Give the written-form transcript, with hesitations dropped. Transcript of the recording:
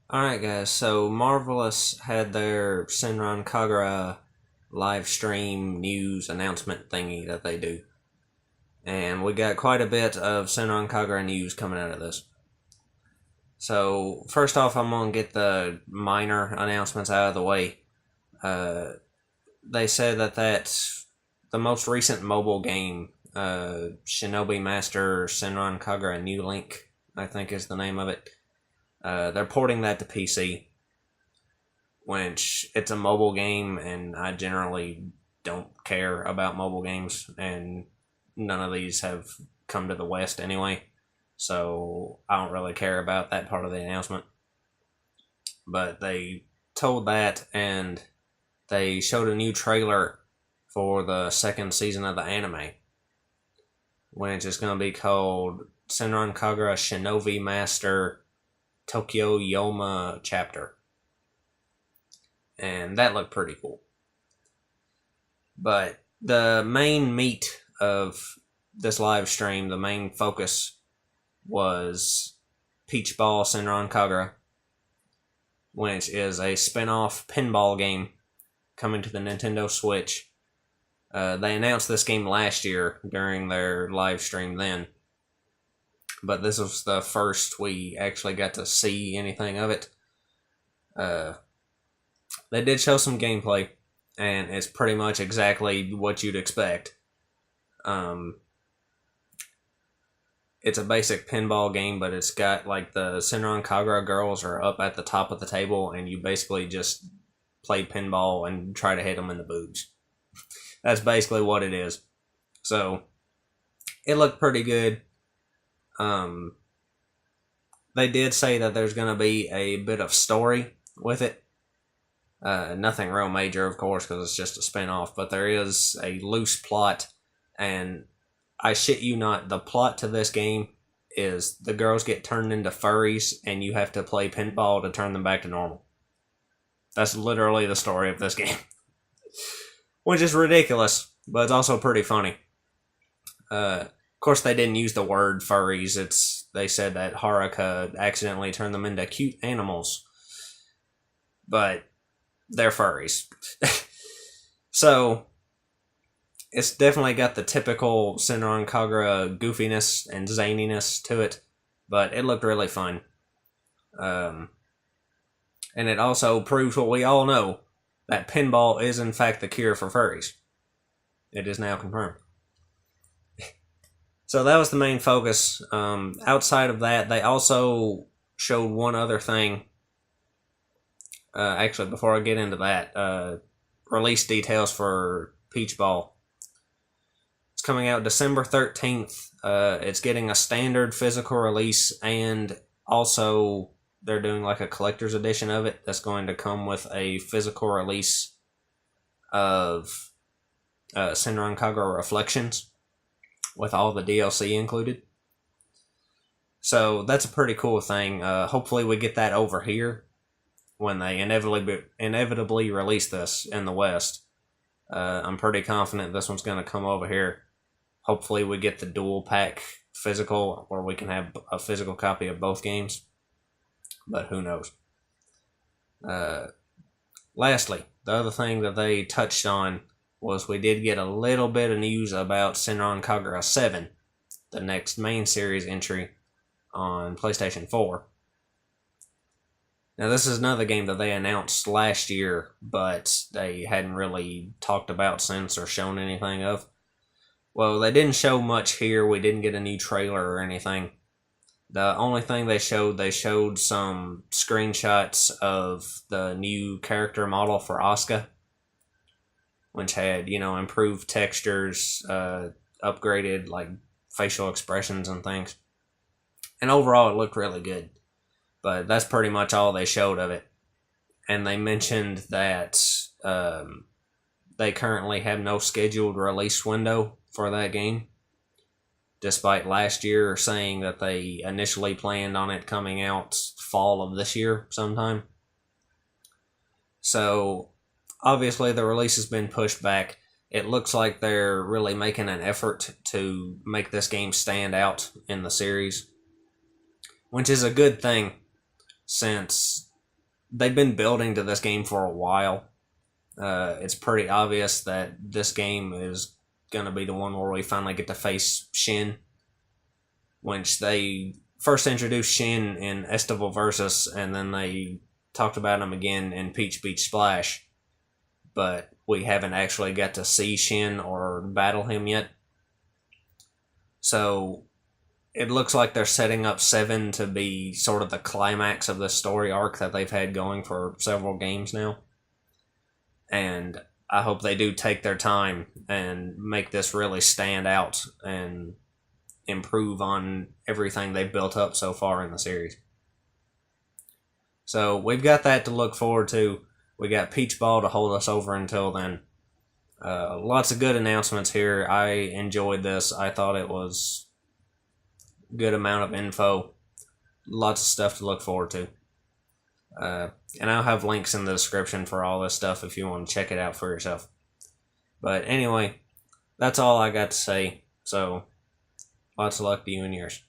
Alright guys, so Marvelous had their Senran Kagura Livestream news announcement thingy that they do. And we got quite a bit of Senran Kagura news coming out of this. So first off, I'm going to get the minor announcements out of the way. They said that the most recent mobile game, Shinobi Master Senran Kagura New Link, I think is the name of it. They're porting that to PC, which it's a mobile game, and I generally don't care about mobile games, and none of these have come to the West anyway, so I don't really care about that part of the announcement. But they told that, and they showed a new trailer for the second season of the anime, which is going to be called Senran Kagura Shinobi Master Tokyo Yoma Chapter. And that looked pretty cool. But the main meat of this live stream, the main focus, was Peach Ball Senran Kagura, which is a spin-off pinball game coming to the Nintendo Switch. They announced this game last year during their live stream then, but this was the first we actually got to see anything of it. They did show some gameplay, and it's pretty much exactly what you'd expect. It's a basic pinball game, but it's got like the Senran Kagura girls are up at the top of the table, and you basically just play pinball and try to hit them in the boobs. That's basically what it is. So it looked pretty good. They did say that there's going to be a bit of story with it. Nothing real major, of course, because it's just a spin-off, but there is a loose plot, and I shit you not, the plot to this game is the girls get turned into furries, and you have to play pinball to turn them back to normal. That's literally the story of this game. Which is ridiculous, but it's also pretty funny. Of course, they didn't use the word furries. They said that Haruka accidentally turned them into cute animals. But they're furries. So, it's definitely got the typical Senran Kagura goofiness and zaniness to it, but it looked really fun. And it also proves what we all know, that pinball is in fact the cure for furries. It is now confirmed. So that was the main focus. Outside of that, they also showed one other thing. Actually, before I get into that, release details for Peach Ball. It's coming out December 13th. It's getting a standard physical release, and also they're doing like a collector's edition of it that's going to come with a physical release of Senran Kagura Reflections, with all the DLC included. So that's a pretty cool thing. Hopefully we get that over here when they inevitably release this in the West. I'm pretty confident this one's going to come over here. Hopefully we get the dual pack physical, where we can have a physical copy of both games. But who knows. Lastly, the other thing that they touched on was we did get a little bit of news about Senran Kagura 7, the next main series entry on PlayStation 4. Now, this is another game that they announced last year, but they hadn't really talked about since or shown anything of. Well, they didn't show much here. We didn't get a new trailer or anything. The only thing they showed some screenshots of the new character model for Asuka, which had, improved textures, upgraded, like, facial expressions and things. And overall, it looked really good. But that's pretty much all they showed of it. And they mentioned that they currently have no scheduled release window for that game, despite last year saying that they initially planned on it coming out fall of this year sometime. So obviously, the release has been pushed back. It looks like they're really making an effort to make this game stand out in the series, which is a good thing, since they've been building to this game for a while. It's pretty obvious that this game is going to be the one where we finally get to face Shin, which they first introduced Shin in Estival Versus, and then they talked about him again in Peach Beach Splash, but we haven't actually got to see Shin or battle him yet. So it looks like they're setting up 7 to be sort of the climax of the story arc that they've had going for several games now. And I hope they do take their time and make this really stand out and improve on everything they've built up so far in the series. So we've got that to look forward to. We got Peach Ball to hold us over until then. Lots of good announcements here. I enjoyed this. I thought it was a good amount of info. Lots of stuff to look forward to. And I'll have links in the description for all this stuff if you want to check it out for yourself. But anyway, that's all I got to say. So, lots of luck to you and yours.